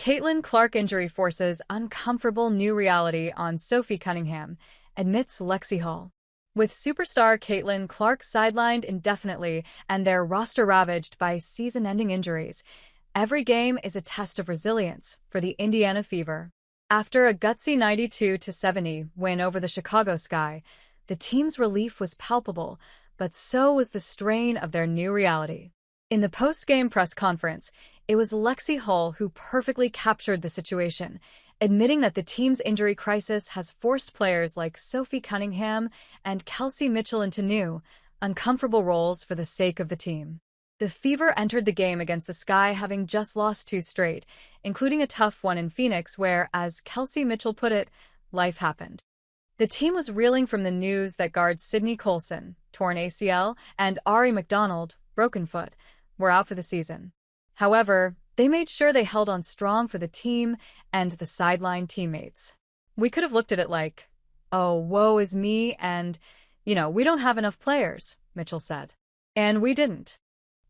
Caitlin Clark injury forces uncomfortable new reality on Sophie Cunningham, admits Lexie Hull. With superstar Caitlin Clark sidelined indefinitely and their roster ravaged by season-ending injuries, every game is a test of resilience for the Indiana Fever. After a gutsy 92-70 win over the Chicago Sky, the team's relief was palpable, but so was the strain of their new reality. In the post-game press conference, it was Lexie Hull who perfectly captured the situation, admitting that the team's injury crisis has forced players like Sophie Cunningham and Kelsey Mitchell into new, uncomfortable roles for the sake of the team. The Fever entered the game against the Sky having just lost 2 straight, including a tough one in Phoenix where, as Kelsey Mitchell put it, life happened. The team was reeling from the news that guards Sydney Colson, torn ACL, and Ari McDonald, broken foot, were out for the season. However, they made sure they held on strong for the team and the sideline teammates. "We could have looked at it like, oh, woe is me, and, we don't have enough players," Mitchell said. And we didn't.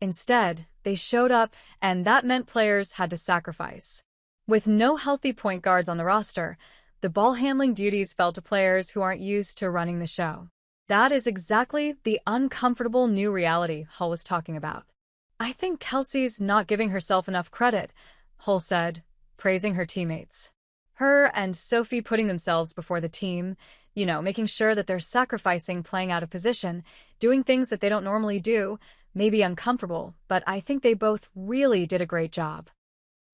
Instead, they showed up, and that meant players had to sacrifice. With no healthy point guards on the roster, the ball-handling duties fell to players who aren't used to running the show. That is exactly the uncomfortable new reality Hull was talking about. "I think Kelsey's not giving herself enough credit," Hull said, praising her teammates. Her and Sophie putting themselves before the team, making sure that they're sacrificing playing out of position, doing things that they don't normally do, may be uncomfortable, but I think they both really did a great job.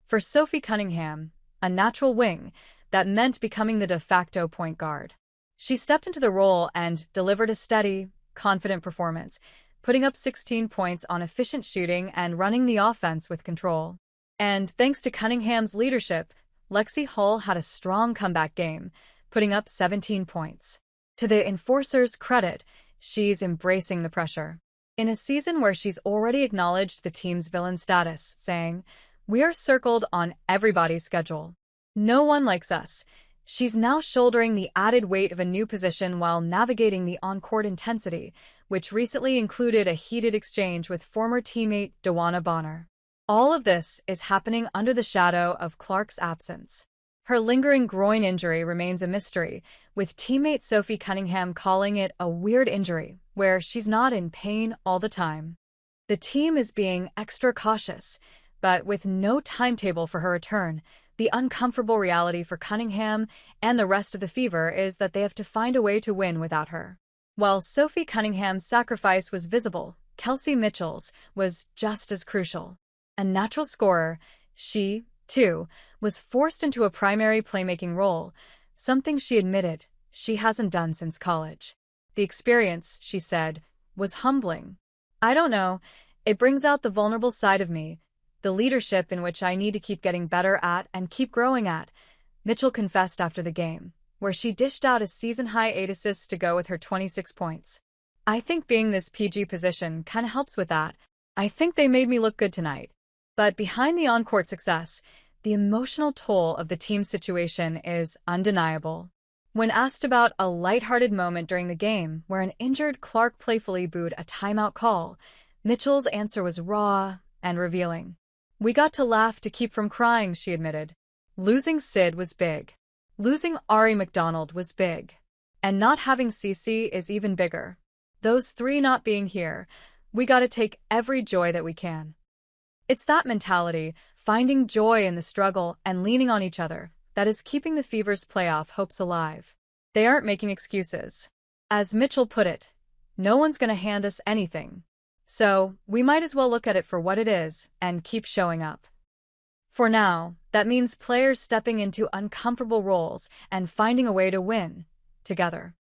For Sophie Cunningham, a natural wing, that meant becoming the de facto point guard. She stepped into the role and delivered a steady, confident performance, putting up 16 points on efficient shooting and running the offense with control. And thanks to Cunningham's leadership, Lexie Hull had a strong comeback game, putting up 17 points. To the enforcer's credit, she's embracing the pressure. In a season where she's already acknowledged the team's villain status, saying, "We are circled on everybody's schedule. No one likes us," she's now shouldering the added weight of a new position while navigating the on-court intensity, which recently included a heated exchange with former teammate Dewana Bonner. All of this is happening under the shadow of Clark's absence. Her lingering groin injury remains a mystery, with teammate Sophie Cunningham calling it a weird injury, where she's not in pain all the time. The team is being extra cautious, but with no timetable for her return, the uncomfortable reality for Cunningham and the rest of the Fever is that they have to find a way to win without her. While Sophie Cunningham's sacrifice was visible, Kelsey Mitchell's was just as crucial. A natural scorer, she, too, was forced into a primary playmaking role, something she admitted she hasn't done since college. The experience, she said, was humbling. "I don't know, it brings out the vulnerable side of me, the leadership in which I need to keep getting better at and keep growing at," Mitchell confessed after the game, where she dished out a season-high 8 assists to go with her 26 points. "I think being this PG position kinda helps with that. I think they made me look good tonight." But behind the on-court success, the emotional toll of the team's situation is undeniable. When asked about a lighthearted moment during the game where an injured Clark playfully booed a timeout call, Mitchell's answer was raw and revealing. "We got to laugh to keep from crying," she admitted. "Losing Sid was big. Losing Ari McDonald was big. And not having Cece is even bigger. Those 3 not being here, we gotta take every joy that we can." It's that mentality, finding joy in the struggle and leaning on each other, that is keeping the Fever's playoff hopes alive. They aren't making excuses. As Mitchell put it, "No one's gonna hand us anything. So, we might as well look at it for what it is and keep showing up." For now, that means players stepping into uncomfortable roles and finding a way to win together.